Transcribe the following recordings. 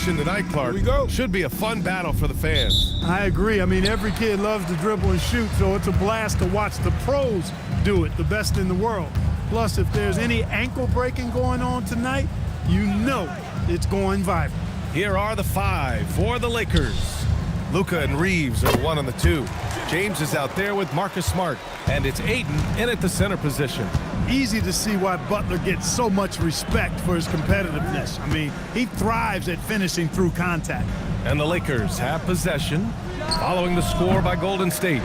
action tonight, Clark. Here we go. Should be a fun battle for the fans. I agree. I mean, every kid loves to dribble and shoot, so it's a blast to watch the pros do it, the best in the world. Plus, if there's any ankle breaking going on tonight, you know it's going viral. Here are the 5 for the Lakers. Luka and Reeves are 1 on the 2. James is out there with Marcus Smart, and it's Aiden in at the center position. Easy to see why Butler gets so much respect for his competitiveness. I mean, he thrives at finishing through contact. And the Lakers have possession, following the score by Golden State.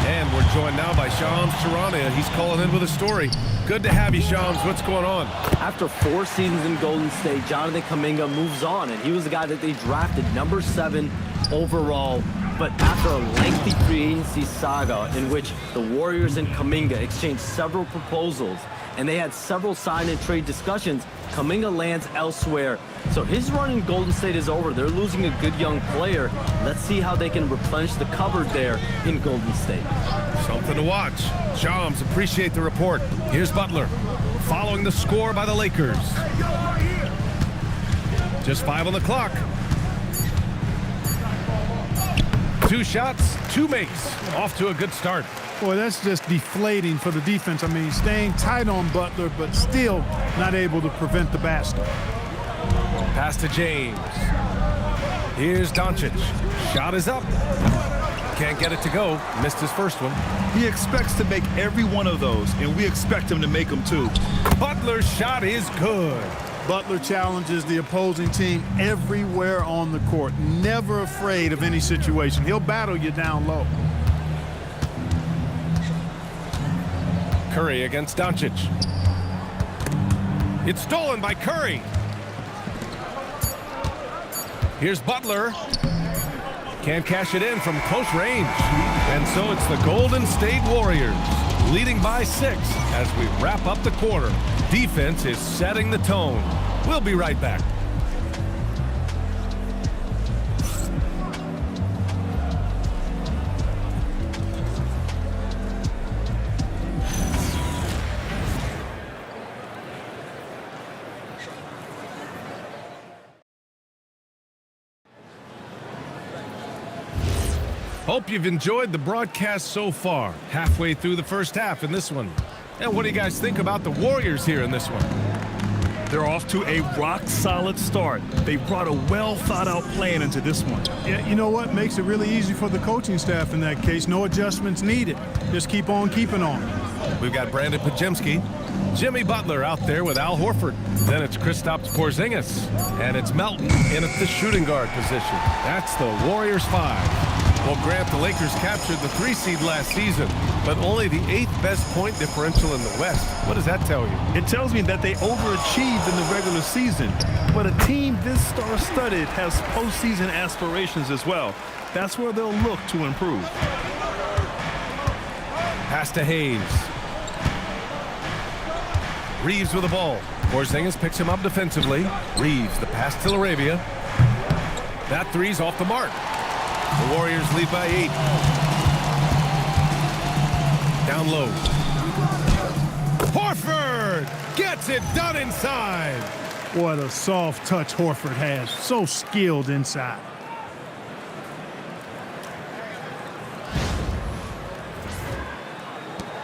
And we're joined now by Shams Charania. He's calling in with a story. Good to have you, Shams. What's going on? After 4 seasons in Golden State, Jonathan Kuminga moves on, and he was the guy that they drafted number 7 overall. But after a lengthy free agency saga in which the Warriors and Kuminga exchanged several proposals, and they had several sign and trade discussions, Kuminga lands elsewhere. So his run in Golden State is over. They're losing a good young player. Let's see how they can replenish the cupboard there in Golden State. Something to watch. Shams, appreciate the report. Here's Butler, following the score by the Lakers. Just 5 on the clock. 2 shots, 2 makes. Off to a good start. Boy, that's just deflating for the defense. I mean, staying tight on Butler, but still not able to prevent the basket. Pass to James. Here's Doncic. Shot is up. Can't get it to go. Missed his first one. He expects to make every one of those, and we expect him to make them too. Butler's shot is good. Butler challenges the opposing team everywhere on the court. Never afraid of any situation. He'll battle you down low. Curry against Doncic. It's stolen by Curry. Here's Butler. Can't cash it in from close range. And so it's the Golden State Warriors leading by 6 as we wrap up the quarter. Defense is setting the tone. We'll be right back. Hope you've enjoyed the broadcast so far. Halfway through the first half in this one. And what do you guys think about the Warriors here in this one? They're off to a rock-solid start. They brought a well-thought-out plan into this one. Yeah, you know what? Makes it really easy for the coaching staff in that case. No adjustments needed. Just keep on keeping on. We've got Brandon Pajemski, Jimmy Butler out there with Al Horford. Then it's Kristaps Porzingis. And it's Melton in at the shooting guard position. That's the Warriors 5. Well, Grant, the Lakers captured the 3 seed last season, but only the 8th best point differential in the West. What does that tell you? It tells me that they overachieved in the regular season, but a team this star-studded has postseason aspirations as well. That's where they'll look to improve. Pass to Hayes. Reeves with the ball. Porzingis picks him up defensively. Reeves, the pass to LaRavia. That 3's off the mark. The Warriors lead by 8. Down low. Horford gets it done inside. What a soft touch Horford has. So skilled inside.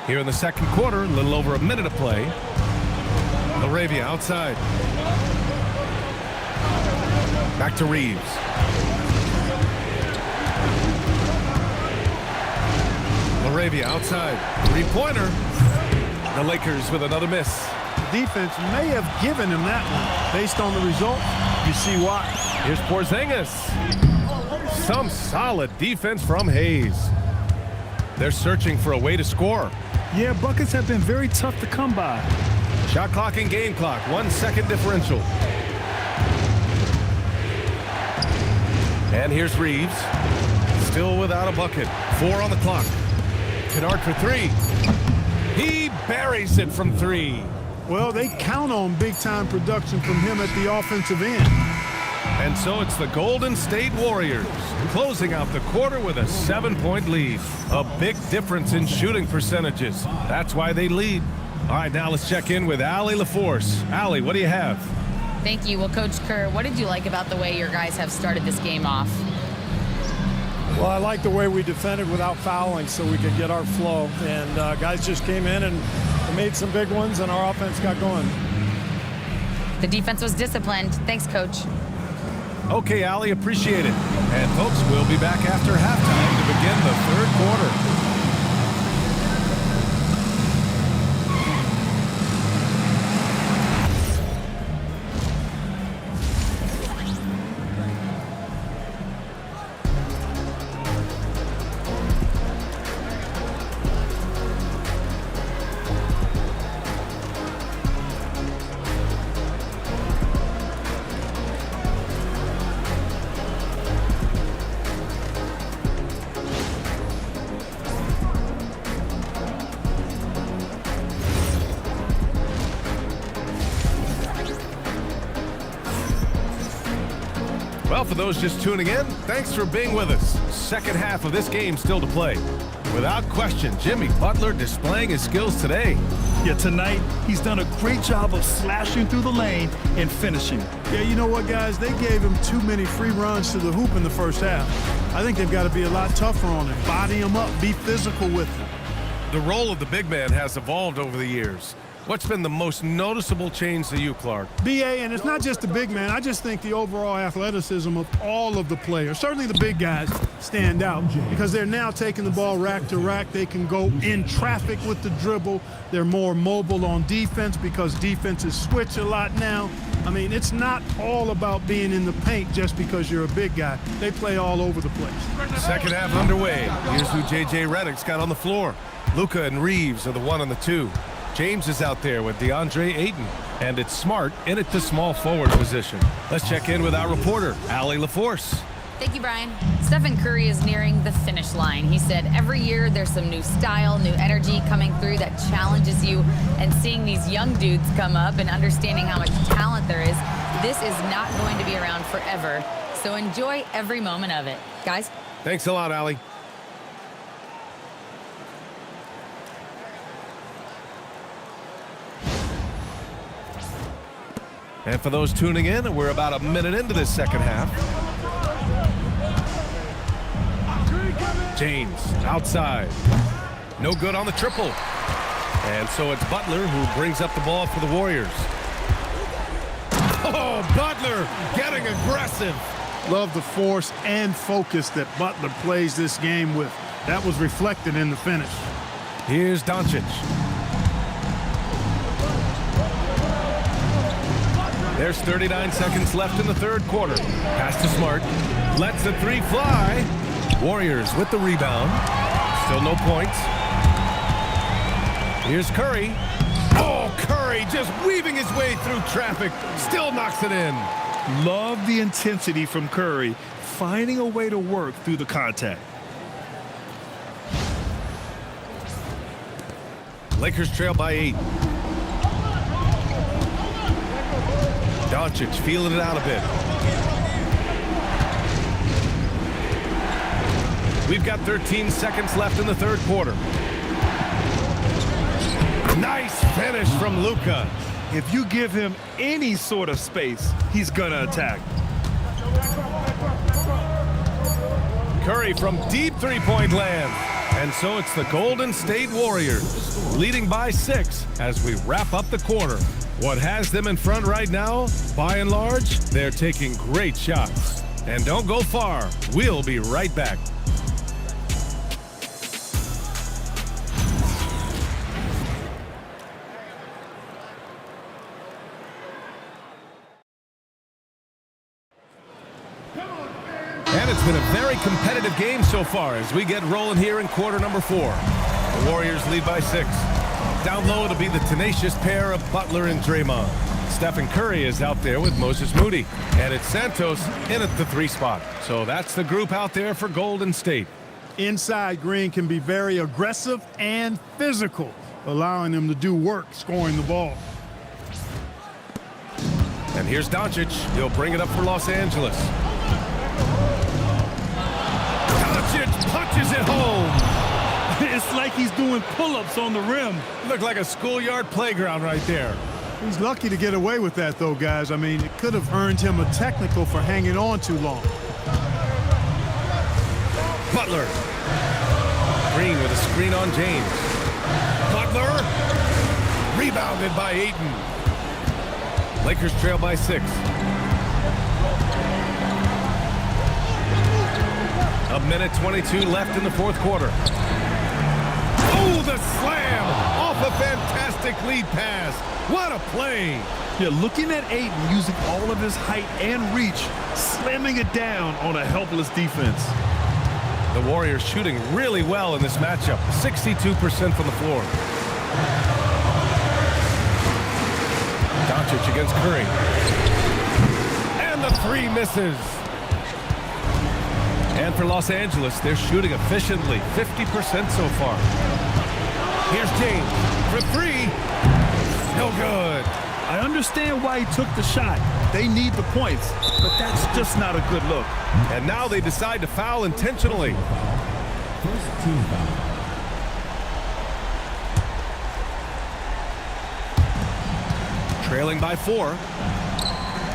Here in the second quarter, a little over a minute of play. LaRavia outside. Back to Reeves. LaRavia outside. 3-pointer. The Lakers with another miss. Defense may have given him that one. Based on the result, you see why. Here's Porzingis. Some solid defense from Hayes. They're searching for a way to score. Yeah, buckets have been very tough to come by. Shot clock and game clock. 1 second differential. And here's Reeves. Still without a bucket. 4 on the clock. Kennard for 3. He buries it from 3. Well, they count on big-time production from him at the offensive end. And so it's the Golden State Warriors closing out the quarter with a 7-point lead. A big difference in shooting percentages. That's why they lead. All right, now let's check in with Allie LaForce. Allie, what do you have? Thank you. Well, Coach Kerr, what did you like about the way your guys have started this game off? Well, I like the way we defended without fouling so we could get our flow. And guys just came in and made some big ones, and our offense got going. The defense was disciplined. Thanks, Coach. Okay, Allie, appreciate it. And folks, we'll be back after halftime to begin the third quarter. Well, for those just tuning in, thanks for being with us. Second half of this game still to play. Without question, Jimmy Butler displaying his skills today. Yeah, tonight he's done a great job of slashing through the lane and finishing. Yeah, you know what, guys? They gave him too many free runs to the hoop in the first half. I think they've got to be a lot tougher on him. Body him up, be physical with him. The role of the big man has evolved over the years. What's been the most noticeable change to you, Clark? BA, and it's not just the big man. I just think the overall athleticism of all of the players, certainly the big guys, stand out because they're now taking the ball rack to rack. They can go in traffic with the dribble. They're more mobile on defense because defenses switch a lot now. I mean, it's not all about being in the paint just because you're a big guy. They play all over the place. Second half underway. Here's who J.J. Redick's got on the floor. Luka and Reeves are the 1 and the 2. James is out there with DeAndre Ayton, and it's Smart in at the small forward position. Let's check in with our reporter, Allie LaForce. Thank you, Brian. Stephen Curry is nearing the finish line. He said every year there's some new style, new energy coming through that challenges you, and seeing these young dudes come up and understanding how much talent there is, this is not going to be around forever. So enjoy every moment of it. Guys? Thanks a lot, Allie. And for those tuning in, we're about a minute into this second half. James outside. No good on the triple. And so it's Butler who brings up the ball for the Warriors. Oh, Butler getting aggressive. Love the force and focus that Butler plays this game with. That was reflected in the finish. Here's Doncic. There's 39 seconds left in the third quarter. Pass to Smart. Lets the three fly. Warriors with the rebound. Still no points. Here's Curry. Oh, Curry just weaving his way through traffic. Still knocks it in. Love the intensity from Curry, finding a way to work through the contact. Lakers trail by 8. Doncic feeling it out a bit. We've got 13 seconds left in the third quarter. Nice finish from Luka. If you give him any sort of space, he's gonna attack. Curry from deep three-point land. And so it's the Golden State Warriors leading by 6 as we wrap up the quarter. What has them in front right now, by and large, they're taking great shots. And don't go far. We'll be right back. And it's been a very competitive game so far as we get rolling here in quarter number 4. The Warriors lead by 6. Down low, it'll be the tenacious pair of Butler and Draymond. Stephen Curry is out there with Moses Moody. And it's Santos in at the 3 spot. So that's the group out there for Golden State. Inside, Green can be very aggressive and physical, allowing them to do work scoring the ball. And here's Doncic. He'll bring it up for Los Angeles. Doncic punches it home. It's like he's doing pull-ups on the rim. Looked like a schoolyard playground right there. He's lucky to get away with that, though, guys. I mean, it could have earned him a technical for hanging on too long. Butler. Green with a screen on James. Butler. Rebounded by Ayton. Lakers trail by 6. A minute 22 left in the fourth quarter. Oh, the slam off a fantastic lead pass. What a play. Yeah, looking at Ayton using all of his height and reach, slamming it down on a helpless defense. The Warriors shooting really well in this matchup. 62% from the floor. Doncic against Curry. And the 3 misses. And for Los Angeles, they're shooting efficiently. 50% so far. Here's James for 3. No good. I understand why he took the shot. They need the points, but that's just not a good look. And now they decide to foul intentionally. First team foul. Trailing by 4.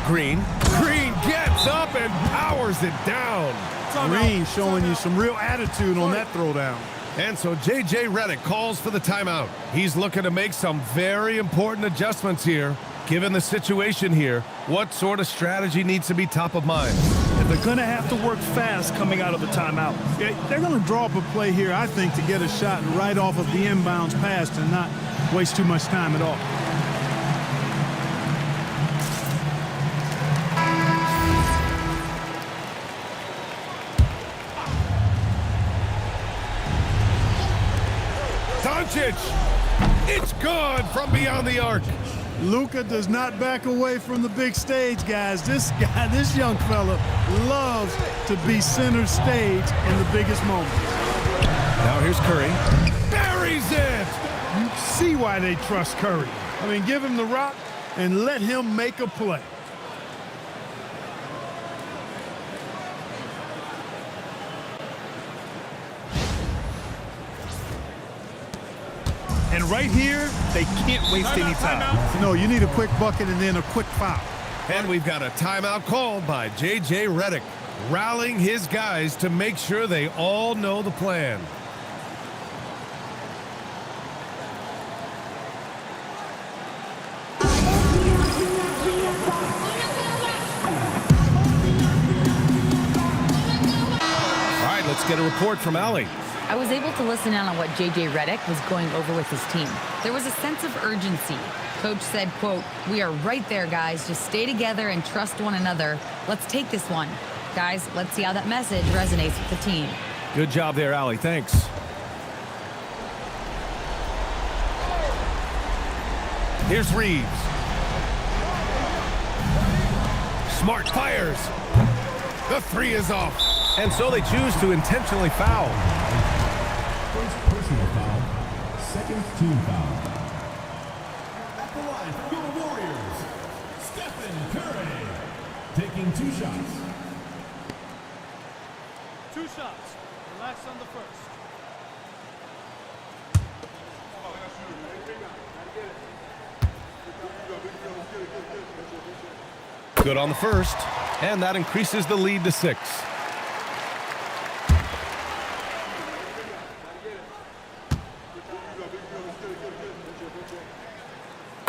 Green. Green gets up and powers it down. Green showing you some real attitude on that throwdown. And so J.J. Redick calls for the timeout. He's looking to make some very important adjustments here. Given the situation here, what sort of strategy needs to be top of mind? And they're going to have to work fast coming out of the timeout. Yeah, they're going to draw up a play here, I think, to get a shot right off of the inbounds pass and not waste too much time at all. Doncic! It's good from beyond the arc. Luka does not back away from the big stage, guys. This young fella loves to be center stage in the biggest moments. Now here's Curry. Buries it! You see why they trust Curry. I mean, give him the rock and let him make a play. And right here, they can't waste any time. No, you need a quick bucket and then a quick foul. And we've got a timeout called by J.J. Redick, rallying his guys to make sure they all know the plan. All right, let's get a report from Allie. I was able to listen in on what J.J. Redick was going over with his team. There was a sense of urgency. Coach said, quote, "We are right there, guys. Just stay together and trust one another. Let's take this one. Guys, let's see how that message resonates with the team." Good job there, Allie. Thanks. Here's Reeves. Smart fires. The 3 is off. And so they choose to intentionally foul. First personal foul. Second team foul. At the line for your Warriors, Stephen Curry. Taking 2 shots. 2 shots. Relax on the first. Good on the first, and that increases the lead to 6.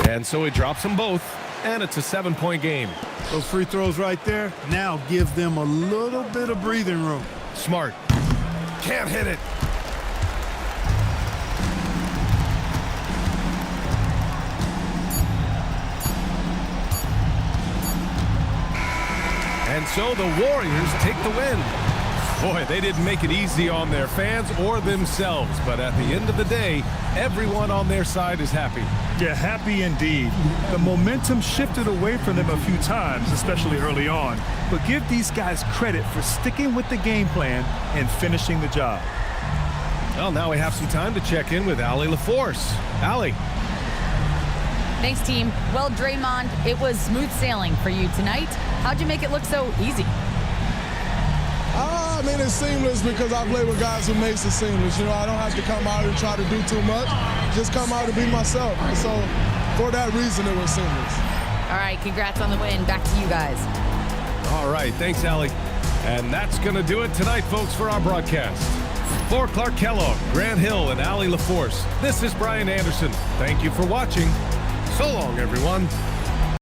And so he drops them both, and it's a 7-point game. Those free throws right there, now give them a little bit of breathing room. Smart. Can't hit it. And so the Warriors take the win. Boy, they didn't make it easy on their fans or themselves, but at the end of the day, everyone on their side is happy. Yeah, happy indeed. The momentum shifted away from them a few times, especially early on. But give these guys credit for sticking with the game plan and finishing the job. Well, now we have some time to check in with Allie LaForce. Allie. Thanks, team. Well, Draymond, it was smooth sailing for you tonight. How'd you make it look so easy? I mean, it's seamless because I play with guys who makes it seamless. You know, I don't have to come out and try to do too much. Just come out and be myself. And so for that reason, it was seamless. All right, congrats on the win. Back to you guys. All right, thanks, Allie. And that's going to do it tonight, folks, for our broadcast. For Clark Kellogg, Grant Hill, and Allie LaForce, this is Brian Anderson. Thank you for watching. So long, everyone.